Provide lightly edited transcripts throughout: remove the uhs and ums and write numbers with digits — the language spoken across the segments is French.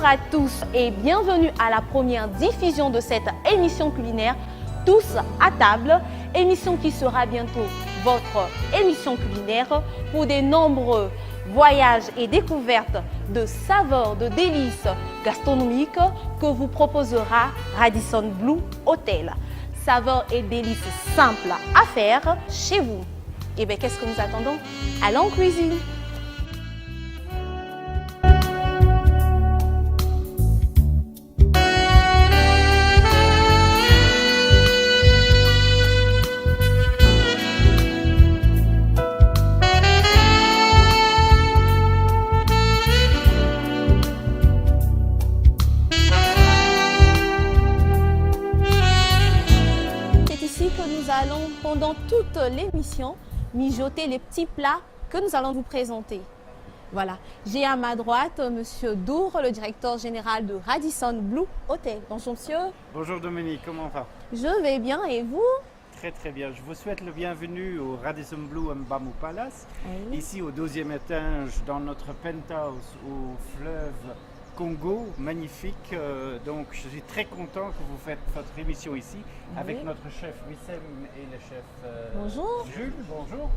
à tous et bienvenue à la première diffusion de cette émission culinaire Tous à table, émission qui sera bientôt votre émission culinaire pour de nombreux voyages et découvertes de saveurs, de délices gastronomiques que vous proposera Radisson Blu Hotel. Saveurs et délices simples à faire chez vous. Et bien, qu'est-ce que nous attendons? Allons en cuisine! Nous allons pendant toute l'émission mijoter les petits plats que nous allons vous présenter. Voilà, j'ai à ma droite Monsieur Dour, le directeur général de Radisson Blu Hotel. Bonjour monsieur. Bonjour Dominique, comment va? Je vais bien et vous? Très très bien, je vous souhaite le bienvenue au Radisson Blu Mbambo Palace, Oui. ici au 12e étage dans notre penthouse au fleuve Congo, magnifique. Donc je suis très content que vous faites votre émission ici avec notre chef Wissem et le chef Bonjour. Jules. Bonjour.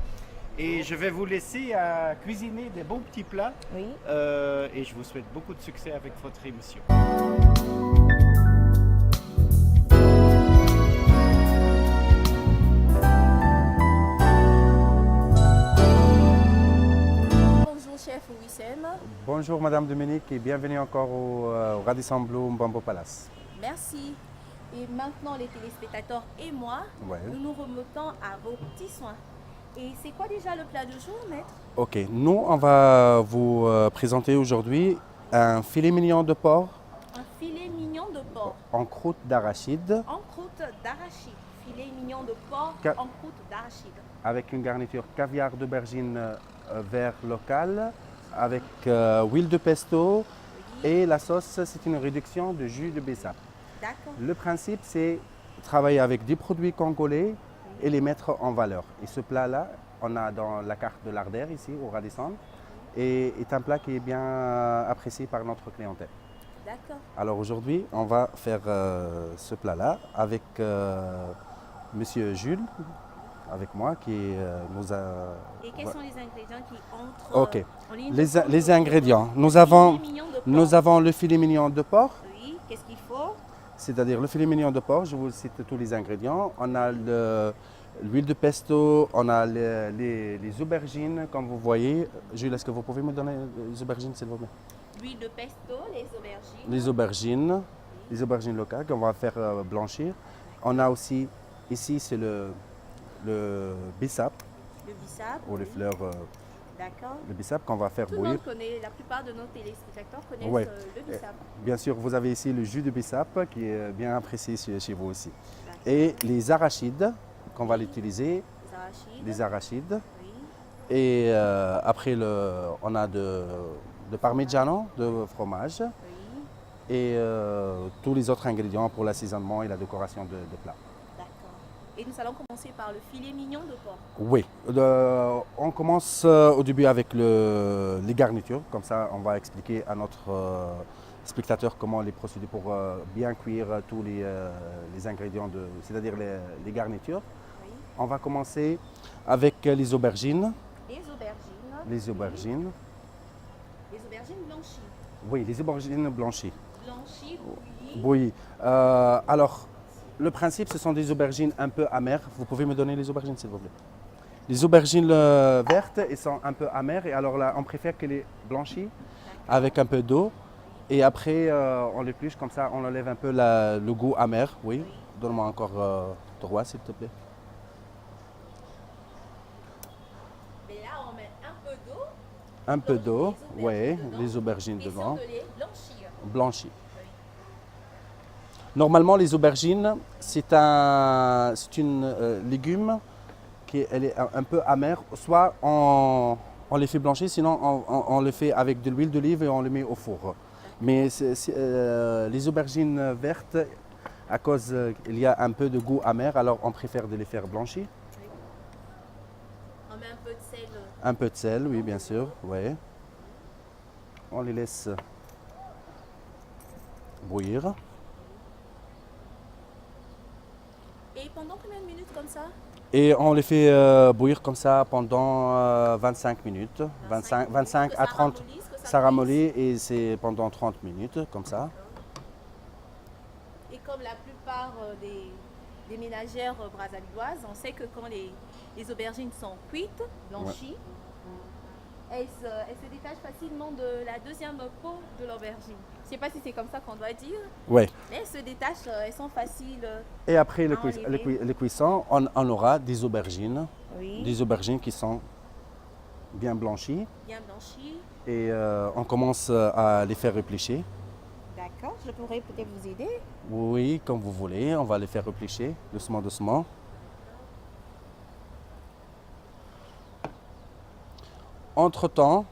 Et je vais vous laisser cuisiner des bons petits plats. Oui. Et je vous souhaite beaucoup de succès avec votre émission. Chef Wissem. Bonjour Madame Dominique et bienvenue encore au Radisson Blu Mbambo Palace. Merci. Et maintenant les téléspectateurs et moi, Ouais. nous nous remettons à vos petits soins. Et c'est quoi déjà le plat du jour, maître? Ok, nous on va vous présenter aujourd'hui un filet mignon de porc Un filet mignon de porc en croûte d'arachide en croûte d'arachide. Filet mignon de porc en croûte d'arachide. avec une garniture caviar d'aubergine vert local avec huile de pesto et la sauce c'est une réduction de jus de bissap. D'accord. Le principe c'est travailler avec des produits congolais et les mettre en valeur. Et ce plat-là, on a dans la carte de l'Ardère ici au Radisson et est un plat qui est bien apprécié par notre clientèle. D'accord. Alors aujourd'hui, on va faire ce plat-là avec Monsieur Jules, avec moi, qui nous a... Et quels sont les ingrédients qui entrent Ok. en ligne de compte Les pour ingrédients. le Nous filet avons, mignon de porc? nous avons le filet mignon de porc, Oui, qu'est-ce qu'il faut? c'est-à-dire le filet mignon de porc, je vous cite tous les ingrédients. On a l'huile de pesto, on a les aubergines, comme vous voyez. Jules, est-ce que vous pouvez me donner les aubergines, s'il vous plaît? L'huile de pesto, Les aubergines locales qu'on va faire blanchir. On a aussi, ici, c'est le bissap, le bissap. ou les oui. fleurs, D'accord. le bissap qu'on va faire Tout le bouillir. monde connaît, la plupart de nos téléspectateurs connaissent Ouais. le bissap. Bien sûr, vous avez ici le jus de bissap qui est bien apprécié chez vous aussi. D'accord. Et les arachides qu'on va l'utiliser, Les arachides. les arachides. Oui. Et après, on a de parmigiano, de fromage. Oui. Et tous les autres ingrédients pour l'assaisonnement et la décoration de plat. D'accord. Et nous allons commencer par le filet mignon de porc. Oui, on commence au début avec les garnitures, comme ça on va expliquer à notre spectateur comment les procéder pour bien cuire tous les ingrédients, c'est-à-dire les garnitures. Oui. On va commencer avec les aubergines. Les aubergines. Les aubergines. Les aubergines blanchies. Oui, les aubergines blanchies. Blanchies, bouillies. Oui. Alors, le principe, ce sont des aubergines un peu amères. Vous pouvez me donner les aubergines, s'il vous plaît? Les aubergines vertes, elles sont un peu amères. Et alors là, on préfère que les blanchies avec un peu d'eau. Et après, on l'épluche comme ça, on enlève un peu le goût amer. Oui. Donne-moi encore 3, s'il te plaît. Mais là, on met un peu d'eau. Un peu d'eau. Les Oui, aubergines dedans. les aubergines Question dedans. de les blanchir. Blanchies. Normalement, les aubergines, c'est une légume qui elle est un peu amère. Soit on les fait blanchir, sinon on les fait avec de l'huile d'olive et on les met au four. Mais les aubergines vertes, à cause il y a un peu de goût amer, alors on préfère de les faire blanchir. On met un peu de sel. Un peu de sel, oui, bien sûr. Ouais. On les laisse bouillir. Et pendant combien de minutes comme ça? Et on les fait bouillir comme ça pendant 25 minutes. 25 à 30. Ça ramollit et c'est pendant 30 minutes comme ça. Et comme la plupart des ménagères brassavilloises, on sait que quand les aubergines sont cuites, blanchies, elles se détachent facilement de la deuxième peau de l'aubergine. Je ne sais pas si c'est comme ça qu'on doit dire, Ouais. mais elles se détachent, elles sont faciles. Et après à enlever. le cuisson, on aura des aubergines. Oui. Des aubergines qui sont bien blanchies. Bien blanchies. Et on commence à les faire réfléchir. D'accord, je pourrais peut-être vous aider. Oui, comme vous voulez, on va les faire réfléchir doucement, doucement. Entre-temps,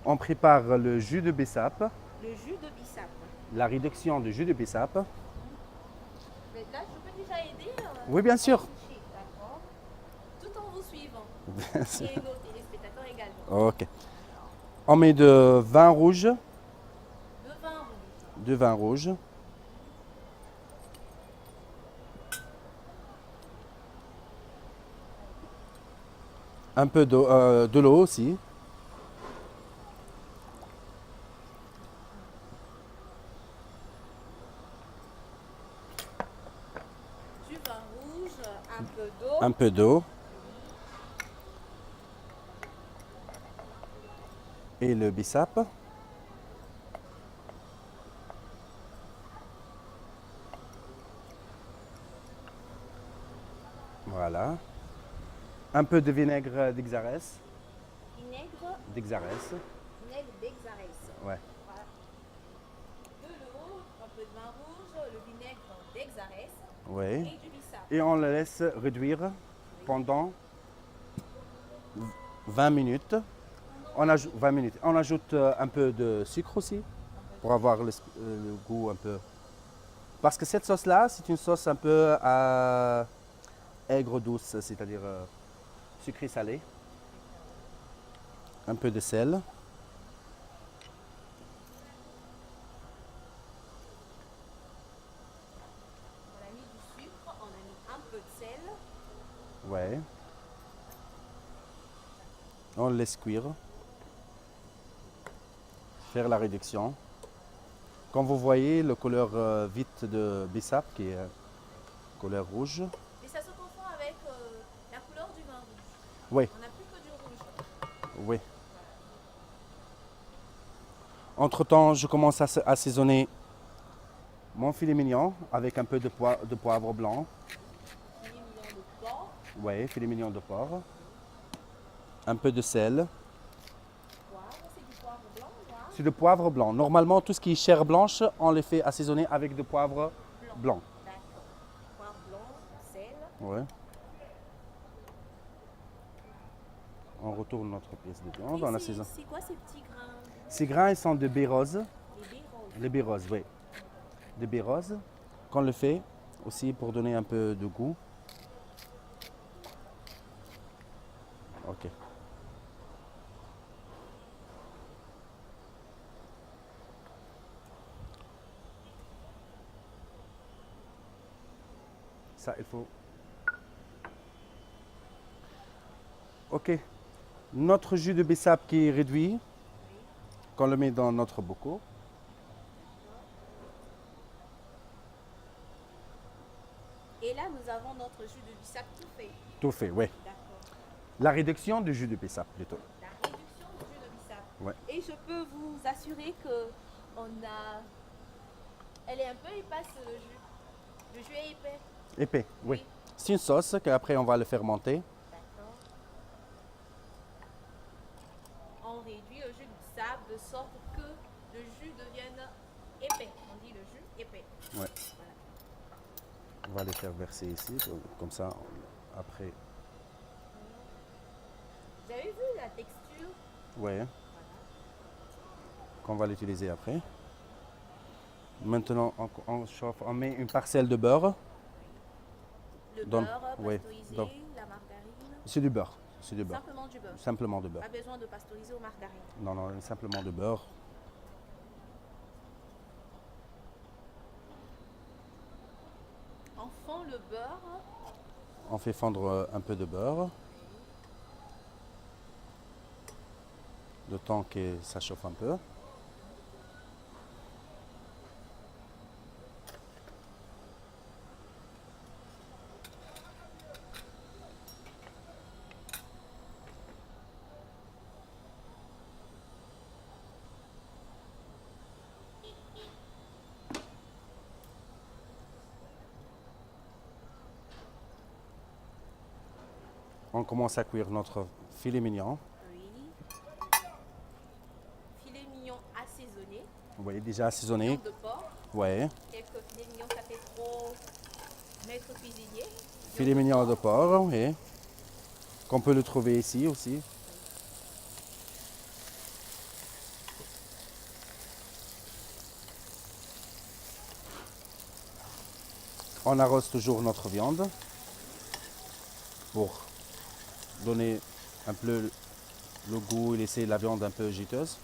on prépare le jus de bissap, Le jus de bissap. la réduction du jus de bissap. Mais là, je peux déjà aider. Oui, bien sûr. D'accord. Tout en vous suivant. Bien sûr. Et nos téléspectateurs également. Ok. On met de vin rouge, De vin rouge. de vin rouge. Un peu de l'eau aussi. Du vin rouge, un peu d'eau. Un peu d'eau. Et le bissap. Voilà. Un peu de vinaigre d'Ixarès. Vinaigre, D'Ixarès. vinaigre d'Exarès. Ouais. Voilà. De l'eau, un peu de vin rouge, le vinaigre d'Exarès Ouais. et du bissap. Et on le laisse réduire pendant 20 minutes. On ajoute 20 minutes. On ajoute un peu de sucre aussi pour avoir le goût un peu. Parce que cette sauce-là, c'est une sauce un peu aigre douce, c'est-à-dire sucré salé. Un peu de sel. On a mis du sucre, on a mis un peu de sel. Ouais. On le laisse cuire. Faire la réduction. Comme vous voyez, la couleur vite de bissap qui est couleur rouge. Et ça se confond avec la couleur du vin rouge. Oui, On n'a plus que du rouge. oui. Entre-temps, je commence à assaisonner mon filet mignon avec un peu de poivre blanc. Filet mignon de porc. Oui, filet mignon de porc. Un peu de sel. Poivre, c'est du poivre blanc, noir. C'est du poivre blanc. Normalement, tout ce qui est chair blanche, on les fait assaisonner avec du poivre blanc. D'accord. Poivre blanc, sel. Ouais. On retourne notre pièce de viande, Et on c'est- assaisonne. C'est quoi ces petits grains? Ces grains, ils sont de baies roses. Les baies roses. Les baies roses, oui. Des baies roses qu'on le fait aussi pour donner un peu de goût. Ok. Ça, il faut. Ok. Notre jus de bissap qui est réduit, qu'on le met dans notre bocaux. Et là, nous avons notre jus de bissap tout fait. Tout fait, oui. D'accord. La réduction du jus de bissap plutôt. La réduction du jus de bissap. Ouais. Et je peux vous assurer que elle est un peu épaisse le jus. Le jus est épais. Épais, oui. Oui. C'est une sauce qu'après on va le fermenter. D'accord. On réduit le jus de bissap de sorte que le jus devienne épais. On dit le jus épais. Ouais. Voilà. On va les faire verser ici, comme ça après. Vous avez vu la texture? Ouais. Qu'on va l'utiliser après. Maintenant on chauffe, on met une parcelle de beurre. Le Dans- beurre oui, pasteurisé, dans- la margarine. C'est du beurre. C'est du beurre. Simplement du beurre. Simplement de beurre. Pas besoin de pasteuriser aux margarines. Non, non, simplement de beurre. On fond le beurre. On fait fondre un peu de beurre. Le temps que ça chauffe un peu. On commence à cuire notre filet mignon. Oui. Filet mignon assaisonné. Vous voyez, déjà assaisonné. Viande de porc. Ouais. Quelques filets mignons, ça fait trop maître cuisinier. Filet mignon de porc, oui. Qu'on peut le trouver ici aussi. On arrose toujours notre viande pour donner un peu le goût et laisser la viande un peu juteuse.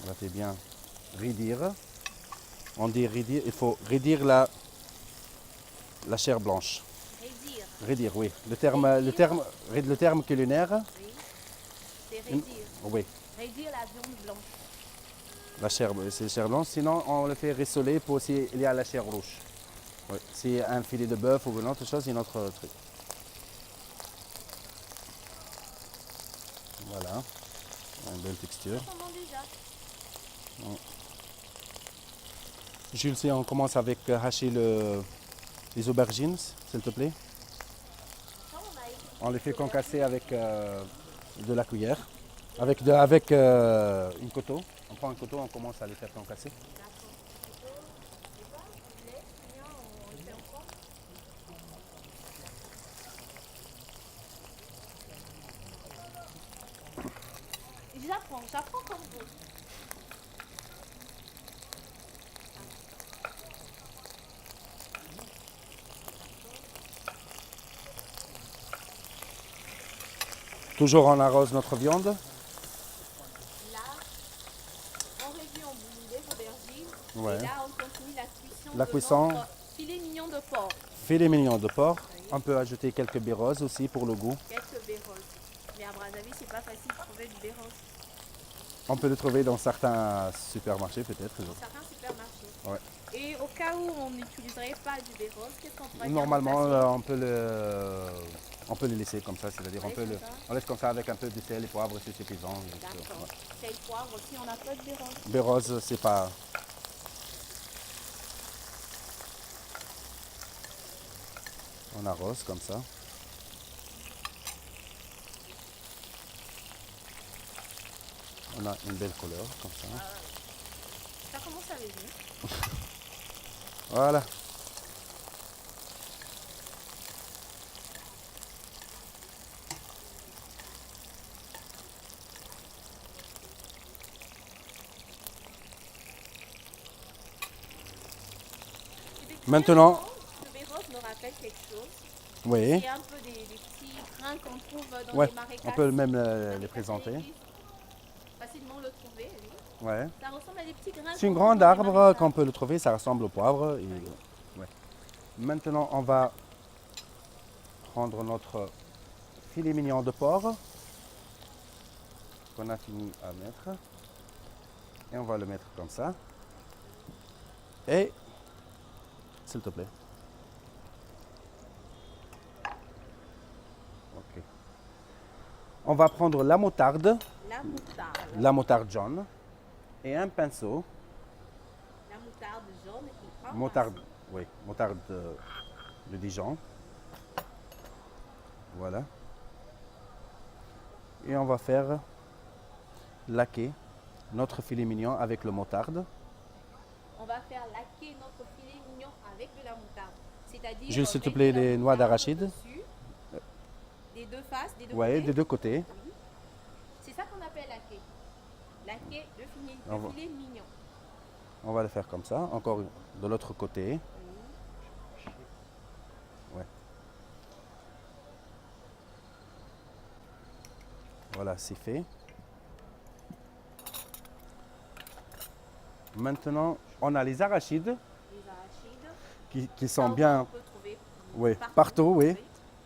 On la fait bien raidir. On dit raidir, il faut raidir la chair blanche. Raidir. Raidir, oui. Le terme culinaire, Oui. C'est raidir. oui. Raidir la viande blanche. La chair, c'est la chair blanche. Sinon, on le fait rissoler pour s'il y a la chair rouge. Oui. Si un filet de bœuf ou une autre chose, c'est notre truc. Voilà. Une belle texture. Comment déjà? Jules, si on commence avec hacher les aubergines, s'il te plaît. On les fait concasser avec de la cuillère. Avec une couteau. On prend un couteau, on commence à les faire concasser. J'apprends comme vous. Toujours on arrose notre viande. Là, on réduit en bouillie les aubergines. Ouais. Et là, on continue La la cuisson. cuisson de notre filet mignon de porc. Filet mignon de porc. On peut ajouter quelques béroses aussi pour le goût. Quelques béroses. Mais à Brazzaville, c'est pas facile de trouver du bérose. On peut le trouver dans certains supermarchés peut-être. Certains supermarchés. Ouais. Et au cas où on n'utiliserait pas du bérose, qu'est-ce qu'on pourrait faire Normalement, remplacer? on peut le laisser comme ça, c'est-à-dire Oui, comme ça. on laisse comme ça avec un peu de sel et poivre, c'est suffisant. D'accord. Ouais. Sel, poivre aussi, on n'a pas de bérose. Bérose, c'est pas. On arrose comme ça. On a une belle couleur comme ça. Ça commence à venir. Voilà. Maintenant, Le bérose me rappelle quelque chose. oui, C'est un peu des petits grains qu'on trouve dans ouais, les marécages. on peut même Marécages les présenter. épices. Facilement le trouver, oui. Ouais. Ça ressemble à des petits grains. C'est une qu'on grande trouve dans les arbre marécages. qu'on peut le trouver, ça ressemble au poivre. Ouais. Maintenant, on va prendre notre filet mignon de porc qu'on a fini à mettre. Et on va le mettre comme ça. Et, s'il te plaît. Ok. On va prendre la moutarde, La moutarde. la moutarde jaune, et un pinceau. La moutarde jaune et un Moutarde, pinceau. oui, moutarde de Dijon. Voilà. Et on va faire laquer notre filet mignon avec le moutarde. On va faire laquer notre filet mignon avec de la moutarde. C'est-à-dire. Juste, s'il te mettre plaît, de la des noix moutarde d'arachide. dessus, des deux faces, des deux Oui, côtés. des deux côtés. C'est ça qu'on appelle laquer. Laquer le filet, On va- filet mignon. On va le faire comme ça. Encore de l'autre côté. Ouais. Voilà, c'est fait. Maintenant, on a les arachides Les arachides. qui Ça, sont on bien peut trouver oui, partout, oui,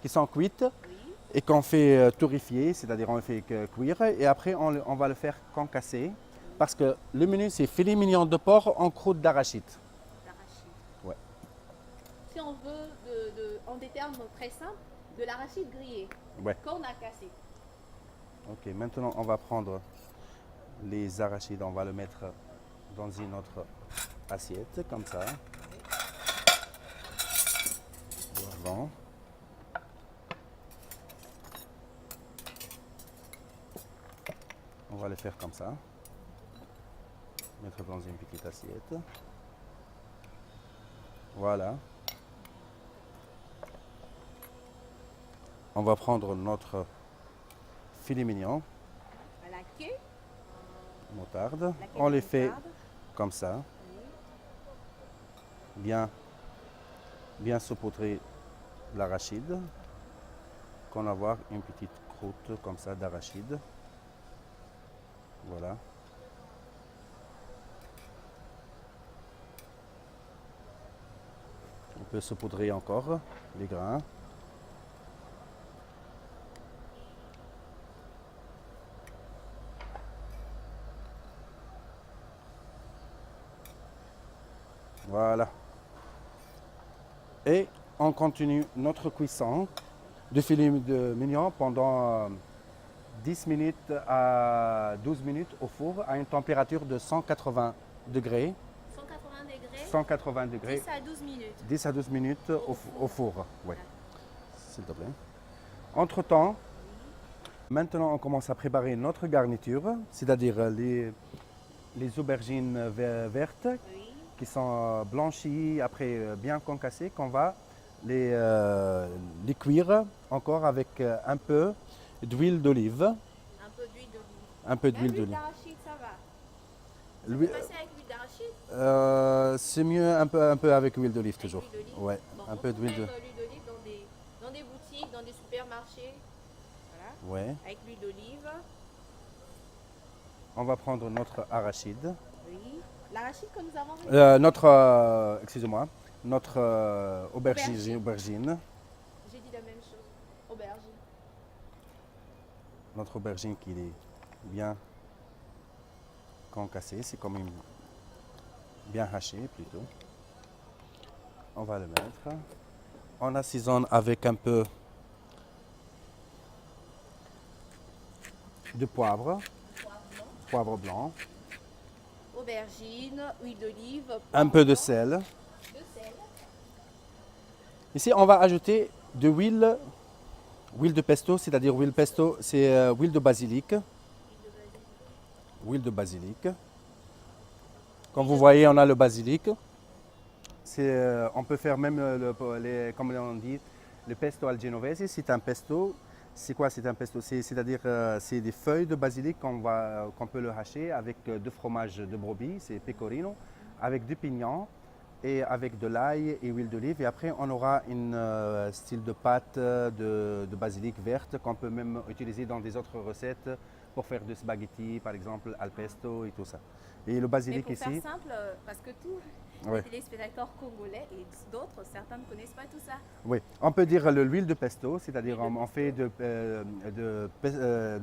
qui sont cuites Oui. et qu'on fait torréfier, c'est-à-dire on le fait cuire. Et après, on va le faire concasser parce que le menu, c'est filet mignon de porc en croûte d'arachide. L'arachide. Ouais. Si on veut, en des termes très simples, de l'arachide grillé Ouais. qu'on a cassé. Ok, maintenant on va prendre les arachides, on va le mettre dans une autre assiette, comme ça. Voilà. On va le faire comme ça. Mettre dans une petite assiette. Voilà. On va prendre notre filet mignon, À la queue. moutarde. La queue On de les fait moutarde. comme ça. Oui. Bien saupoudrer l'arachide. Qu'on avoir une petite croûte comme ça d'arachide. Voilà. On peut saupoudrer encore les grains. Voilà. Et on continue notre cuisson de filet de mignon pendant 10 minutes à 12 minutes au four à une température de 180 degrés. 180 degrés. 180 degrés. 10 à 12 minutes. 10 à 12 minutes au four. Ouais. S'il te plaît. Entre-temps, maintenant on commence à préparer notre garniture, c'est-à-dire les aubergines vertes Oui. qui sont blanchies, après bien concassées, qu'on va les cuire encore avec un peu d'huile d'olive. Un peu d'huile d'olive. Un peu Même d'huile l'huile d'olive. d'arachide, ça va. L'huile- Passer avec l'huile d'arachide. C'est mieux un peu avec huile d'olive toujours. L'huile d'olive. Ouais, Bon, un on peu trouve d'huile même d'olive. l'huile d'olive dans des boutiques, dans des supermarchés. Voilà. Ouais. Avec l'huile d'olive. On va prendre notre arachide. Oui. L'arachide que nous avons Notre, excusez-moi, notre Aubergine. aubergine. J'ai dit la même chose. Aubergine. Notre aubergine qui est bien concassée, c'est comme une bien hachée plutôt. On va le mettre. On assaisonne avec un peu de poivre, poivre blanc, Aubergine, huile d'olive. un peu de poivron, sel. de sel. Ici, on va ajouter de huile de pesto, c'est-à-dire huile pesto, c'est huile de basilic. Huile de basilic. Comme vous voyez, on a le basilic. On peut faire même, comme on dit, le pesto al genovese. C'est un pesto. C'est quoi, c'est un pesto? C'est-à-dire, c'est des feuilles de basilic qu'on peut le hacher avec du fromage de brebis, c'est pecorino, avec du pignon et avec de l'ail et huile d'olive. Et après, on aura un style de pâte de basilic verte qu'on peut même utiliser dans des autres recettes pour faire des spaghettis, par exemple, al pesto et tout ça. Et le Mais basilic pour ici, faire simple, parce que tous ouais. les téléspectateurs congolais et d'autres, certains ne connaissent pas tout ça. Oui, on peut dire l'huile de pesto, c'est-à-dire L'huile de on fait de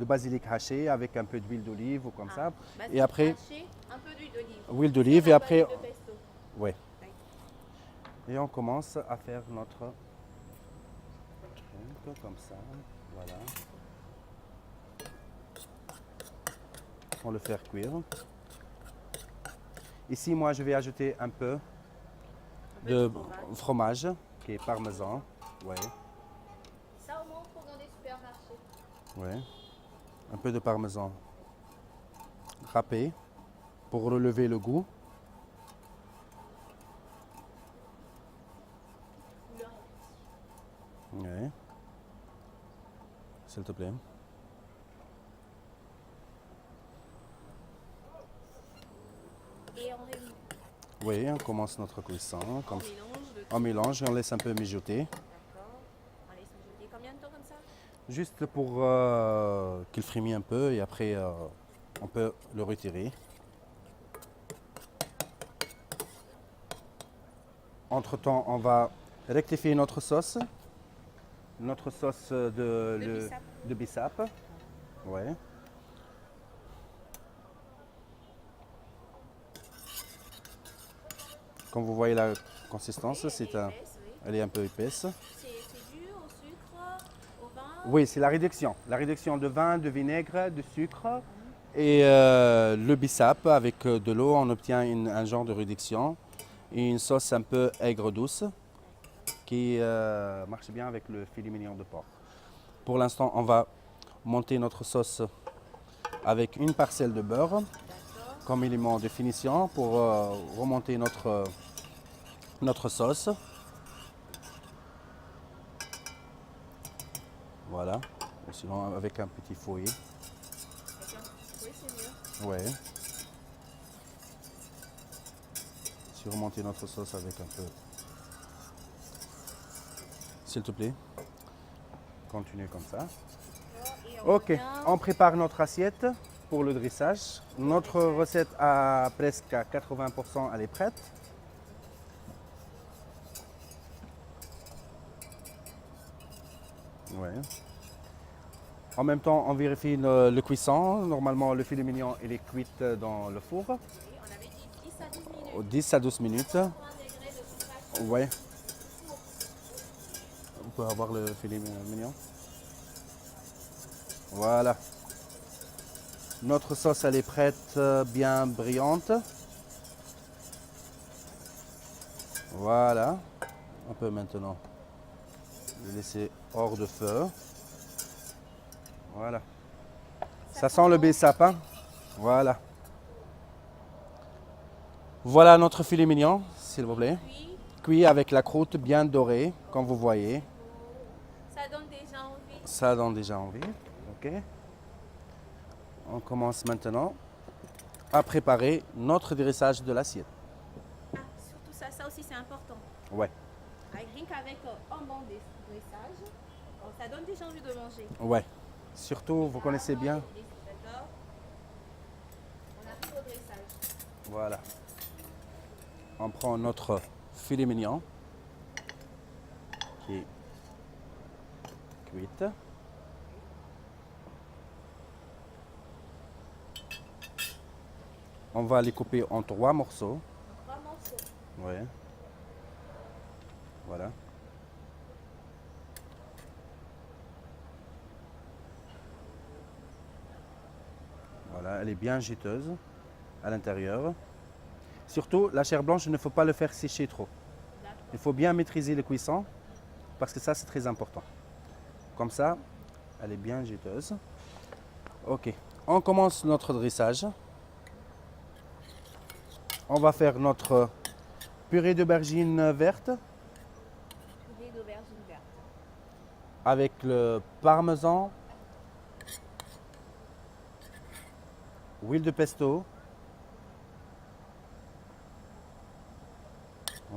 basilic haché avec un peu d'huile d'olive ou comme ça. Basilic Et après, haché, un peu d'huile d'olive. huile d'olive On et a après, pas d'huile de pesto. ouais. Et on commence à faire notre truc comme ça, voilà. On le fait cuire. Ici, moi, je vais ajouter un peu de fromage qui est parmesan, ouais. Ça, au moins, on trouve dans des supermarchés. Ouais. Un peu de parmesan râpé pour relever le goût. Ouais. S'il te plaît. Et on réunit. Oui, on commence notre cuisson. On mélange le tout. On mélange et on laisse un peu mijoter. D'accord. On laisse mijoter combien de temps comme ça? Juste pour qu'il frémit un peu et après on peut le retirer. Entre-temps, on va rectifier notre sauce. Notre sauce de bissap. Ouais. Comme vous voyez la consistance, elle est un peu épaisse. C'est dû au sucre, au vin. Oui, c'est la réduction. La réduction de vin, de vinaigre, de sucre et le bissap avec de l'eau, on obtient un genre de réduction et une sauce un peu aigre-douce qui marche bien avec le filet mignon de porc. Pour l'instant, on va monter notre sauce avec une parcelle de beurre comme élément de finition pour remonter notre sauce. Voilà, ou sinon avec un petit fouet. Oui, c'est mieux. Ouais. Remonter notre sauce avec un peu. S'il te plaît. Continue comme ça. Ok, on prépare notre assiette pour le dressage. Notre recette à presque à 80%, elle est prête. Ouais. En même temps, on vérifie le cuisson. Normalement, le filet mignon il est cuit dans le four. Oui, on avait dit 10 à 12 minutes. 10 à 12 minutes. 3 degrés de cuisson. Ouais. On peut avoir le filet mignon. Voilà. Notre sauce, elle est prête, bien brillante. Voilà. On peut maintenant le laisser hors de feu. Voilà. Ça sent le bissap, hein? Voilà. Voilà notre filet mignon, s'il vous plaît. Puis, Cuit avec la croûte bien dorée, comme vous voyez. ça donne déjà envie. Ça donne déjà envie. Ok. On commence maintenant à préparer notre dressage de l'assiette. Ah, surtout ça, ça aussi c'est important. Ouais. Rien qu'avec un bon dressage, ça donne déjà envie de manger. Ouais. Surtout, vous connaissez bien. D'accord. On arrive au dressage. Voilà. On prend notre filet mignon qui est cuite. On va les couper en 3 morceaux. 3 morceaux. Ouais. Voilà. Voilà, elle est bien juteuse à l'intérieur. Surtout, la chair blanche, il ne faut pas le faire sécher trop. Il faut bien maîtriser le cuisson parce que ça, c'est très important. Comme ça, elle est bien juteuse. Ok, on commence notre dressage. On va faire notre purée d'aubergine verte Purée d'aubergine verte. avec le parmesan, huile de pesto.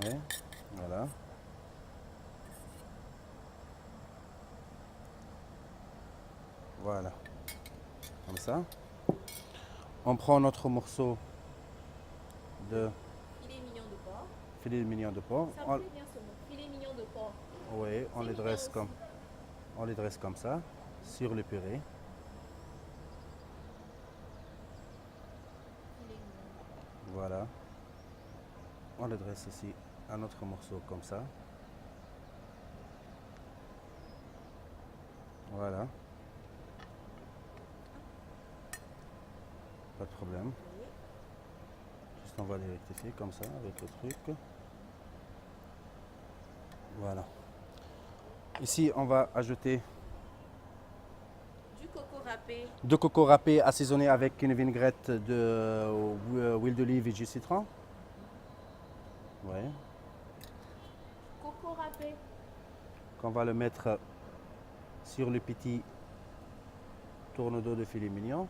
Ouais, voilà. Voilà, comme ça. On prend notre morceau de Filet mignon de porc. filet mignon de porc. Ça me plaît bien ce mot. Filet mignon de porc. Oui, on C'est les mignon dresse aussi. on les dresse comme ça sur le purée. Filet mignon. Voilà. On le dresse aussi un autre morceau comme ça. Voilà. Pas de problème. Oui. Juste on va les rectifier comme ça avec le truc. Voilà. Ici, on va ajouter Du coco râpé. du coco râpé assaisonné avec une vinaigrette de huile d'olive et jus de citron. Ouais. Coco râpé. Qu'on va le mettre sur le petit tourne-dos de filet mignon.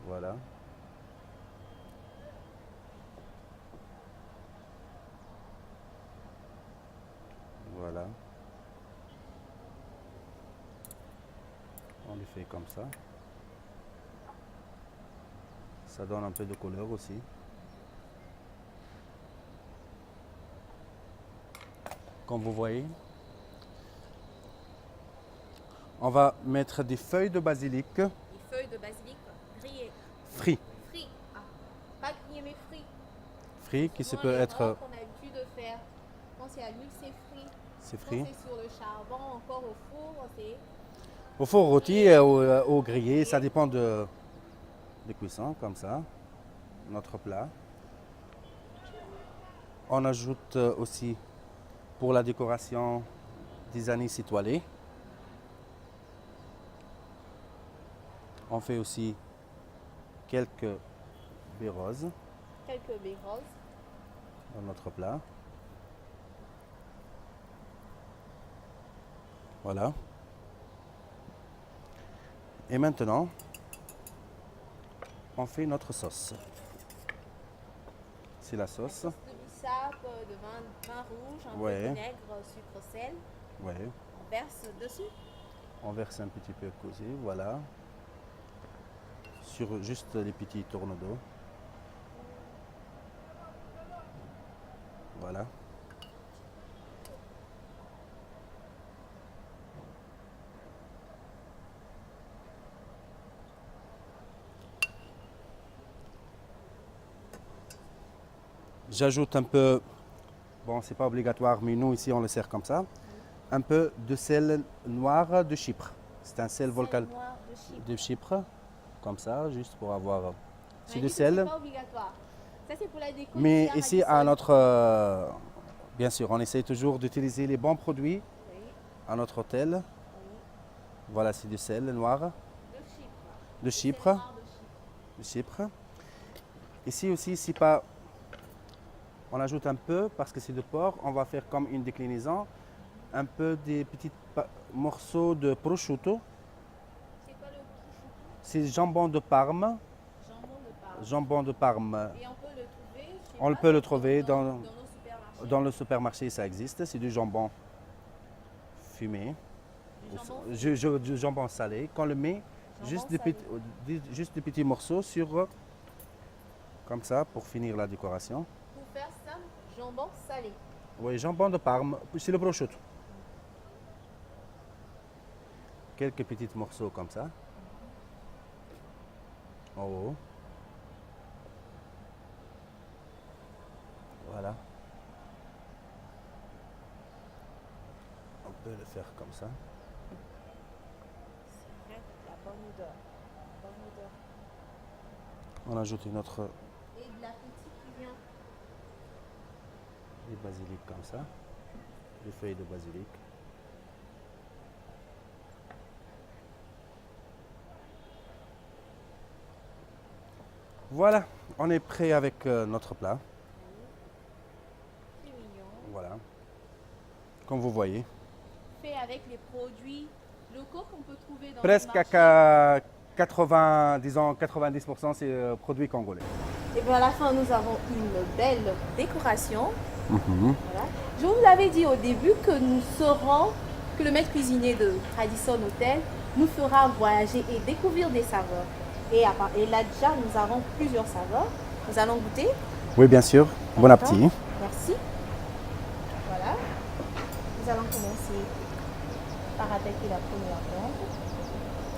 Voilà. Voilà. On les fait comme ça. Ça donne un peu de couleur aussi. comme vous voyez. On va mettre des feuilles de basilic Les feuilles de basilic grillées. frits. Frites. Ah, pas grillées mais frites. Frits qui se Souvent, peut les être... rocs qu'on a l'habitude de faire. Quand c'est à l'huile, c'est frit. C'est Quand frit. c'est sur le charbon, encore au four, c'est... Au four rôti ou au grillé, ça dépend de cuisson, comme ça. Notre plat. On ajoute aussi pour la décoration des anis étoilés. On fait aussi quelques baies roses Quelques baies roses. dans notre plat. Voilà. Et maintenant, on fait notre sauce. C'est la sauce. De bissap, de vin rouge, un Ouais. peu de vinaigre, sucre, sel. Ouais. On verse dessus. On verse un petit peu causé, voilà. Sur juste les petits tourneaux d'eau. Voilà. J'ajoute un peu, bon c'est pas obligatoire, mais nous ici on le sert comme ça, un peu de sel noir de Chypre. C'est un sel volcanique Noir de Chypre. de Chypre, comme ça, juste pour avoir... C'est On a du dit que sel. C'est pas obligatoire. Ça c'est pour la déco. Mais ici ici, à Radisson. notre... bien sûr, on essaie toujours d'utiliser les bons produits Oui, à notre hôtel. oui. Voilà, c'est du sel noir De Chypre. de C'est Chypre. noir de Chypre. De Chypre. Ici aussi, si pas... On ajoute un peu, parce que c'est de porc, on va faire comme une déclinaison, un peu des petits morceaux de prosciutto. C'est quoi le prosciutto? C'est jambon de Parme. Jambon de Parme. Jambon de Parme. Et on peut le trouver, je sais On pas, peut le trouver dans dans- nos supermarchés. Dans le supermarché, ça existe. C'est du jambon fumé. Du jambon Du jambon salé. Qu'on le met juste des, salé. juste des petits morceaux sur... Comme ça, pour finir la décoration. Pour faire ça, jambon salé. Oui, jambon de Parme, c'est le prosciutto. Quelques petits morceaux comme ça. En haut. Voilà. On peut le faire comme ça. C'est vrai, la bonne odeur. La bonne odeur. On ajoute une autre Et de l'appétit qui vient. des basilic comme ça. Des feuilles de basilic. Voilà, on est prêt avec notre plat. C'est mignon. Voilà. Comme vous voyez. Fait avec les produits locaux qu'on peut trouver dans Presque les marchés. à 80, disons 90%, c'est produits congolais. Et bien à la fin, nous avons une belle décoration. Mhm. Voilà. Je vous avais dit au début que nous serons, que le maître cuisinier de Radisson Hotel nous fera voyager et découvrir des saveurs. Et là déjà, nous avons plusieurs saveurs. Nous allons goûter. Oui, bien sûr. Bon D'accord. appétit. Merci. Voilà. Nous allons commencer par attaquer la première viande.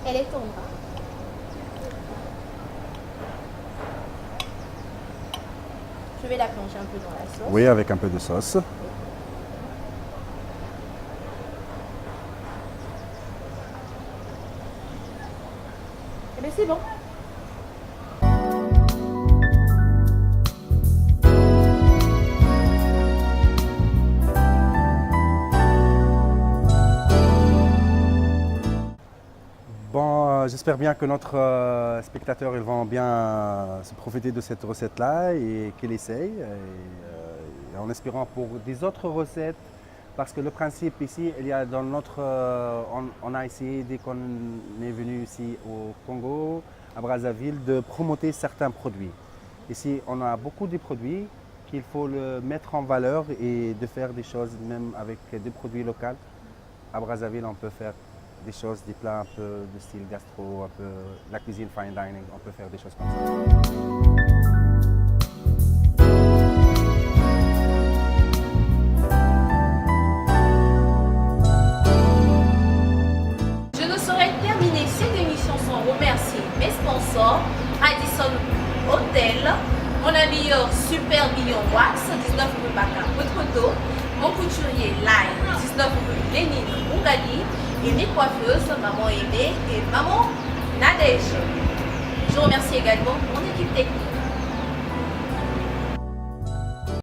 Elle est tendre. Hein. Je vais la plonger un peu dans la sauce. Oui, avec un peu de sauce. Eh bien, c'est bon. Bon, j'espère bien que notre spectateur ils vont bien se profiter de cette recette-là et qu'il essaye. Et en espérant pour des autres recettes, parce que le principe ici, il y a dans notre, on a essayé dès qu'on est venu ici au Congo, à Brazzaville, de promouvoir certains produits. Ici, on a beaucoup de produits qu'il faut le mettre en valeur et de faire des choses même avec des produits locaux. À Brazzaville, on peut faire des choses, des plats un peu de style gastro, un peu la cuisine fine dining, on peut faire des choses comme ça. habilleur Super Billon Wax, 19 rue Baka, Potopoto. Mon couturier Line, 19 rue Lénine, Ougali. Et mes coiffeuses, Maman Aimée et Maman Nadège. Je remercie également mon équipe technique.